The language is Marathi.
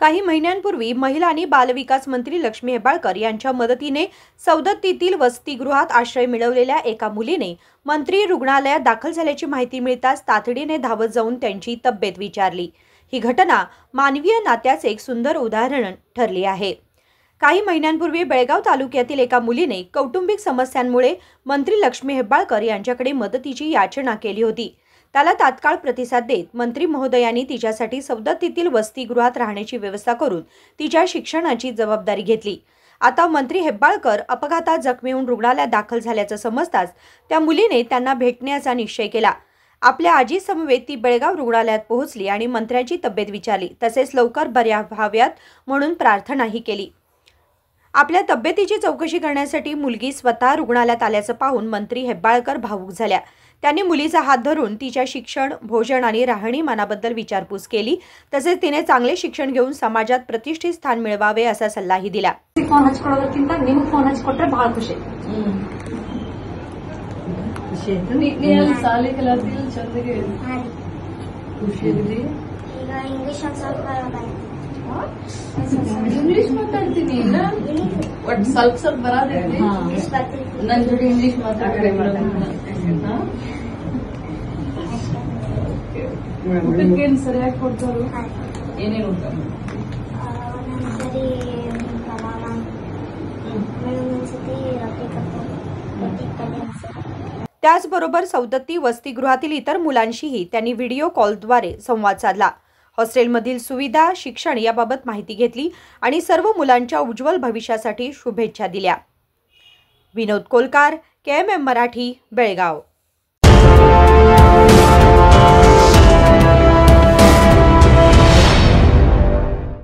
काही महिन्यांपूर्वी महिला आणि बालविकास मंत्री लक्ष्मी हेब्बाळकर यांच्या मदतीने सौदत्तीतील वसतिगृहात आश्रय मिळवलेल्या एका मुलीने मंत्री रुग्णालयात दाखल झाल्याची माहिती मिळताच तातडीने धावत जाऊन त्यांची तब्येत विचारली। ही घटना मानवीय नात्याचे एक सुंदर उदाहरण ठरली आहे। काही महिन्यांपूर्वी बेळगाव तालुक्यातील एका मुलीने कौटुंबिक समस्यांमुळे मंत्री लक्ष्मी हेब्बाळकर यांच्याकडे मदतीची याचना केली होती। त्याला तात्काळ प्रतिसाद देत मंत्री महोदयांनी तिच्यासाठी सौदत्तीतील वसतिगृहात राहण्याची व्यवस्था करून तिच्या शिक्षणाची जबाबदारी घेतली। आता मंत्री हेब्बाळकर अपघातात जखमी होऊन रुग्णालयात दाखल झाल्याचं समजताच त्या मुलीने त्यांना भेटण्याचा निश्चय केला। आपल्या आजी समवेत ती बेळगाव रुग्णालयात पोहोचली आणि मंत्र्यांची तब्येत विचारली, तसेच लवकर बऱ्या व्हाव्यात म्हणून प्रार्थनाही केली। आपल्या तब्येतीची चौकशी करण्यासाठी मुलगी स्वतः रुग्णालयात आल्याचं पाहून मंत्री हेब्बाळकर भावूक झाल्या। त्यांनी मुलीचा हात धरून तिच्या शिक्षण, भोजन आणि राहणीमानाबद्दल विचारपूस केली। तसेच तिने चांगले शिक्षण घेऊन समाजात प्रतिष्ठित स्थान मिळवावे असा सल्लाही दिला। फोन ಹಚ್ಕೊಳ್ಳೋದಕ್ಕಿಂತ ನಿಮಗೆ ಫೋನ್ ಹಚ್ಕೊಟ್ರೆ ಬಹಳ ಖುಷಿ ನೀನು ಸಾಲಿ ಕಲಿತಿಲ್ಲ ಚಂದಗೆ ಖುಷಿ ಇದ್ರಿ ಈಗ ಇಂಗ್ಲಿಷ್ ಒಂದು ಸ್ವಲ್ಪ ಇಂಗ್ಲಿಷ್ ಮಾತಾಡ್ತೀನಿ ಇಲ್ಲ ಒಟ್ಟು ಸ್ವಲ್ಪ ಸ್ವಲ್ಪ ಬರೋದಿಲ್ಲ ನನ್ನ ಜೊತೆ ಇಂಗ್ಲಿಷ್ ಮಾತಾಡ್ತಾರೆ ಊಟಕ್ಕೇನು ಸರಿಯಾಗಿ ಕೊಡ್ತಾರು ಏನೇನು ಊಟ ಒಂದೊಂದ್ಸರಿ ಪಲಾವ ಒಂದೊಂದ್ಸತಿ ರೊಟ್ಟಿ ಪಲ್ಯ त्याचबरोबर सौदत्ती वसतिगृहातील इतर मुलांशीही त्यांनी व्हिडिओ कॉलद्वारे संवाद साधला। हॉस्टेलमधील सुविधा, शिक्षण याबाबत माहिती घेतली आणि सर्व मुलांच्या उज्ज्वल भविष्यासाठी शुभेच्छा दिल्या। विनोद कोलकार, KMM मराठी, बेळगाव।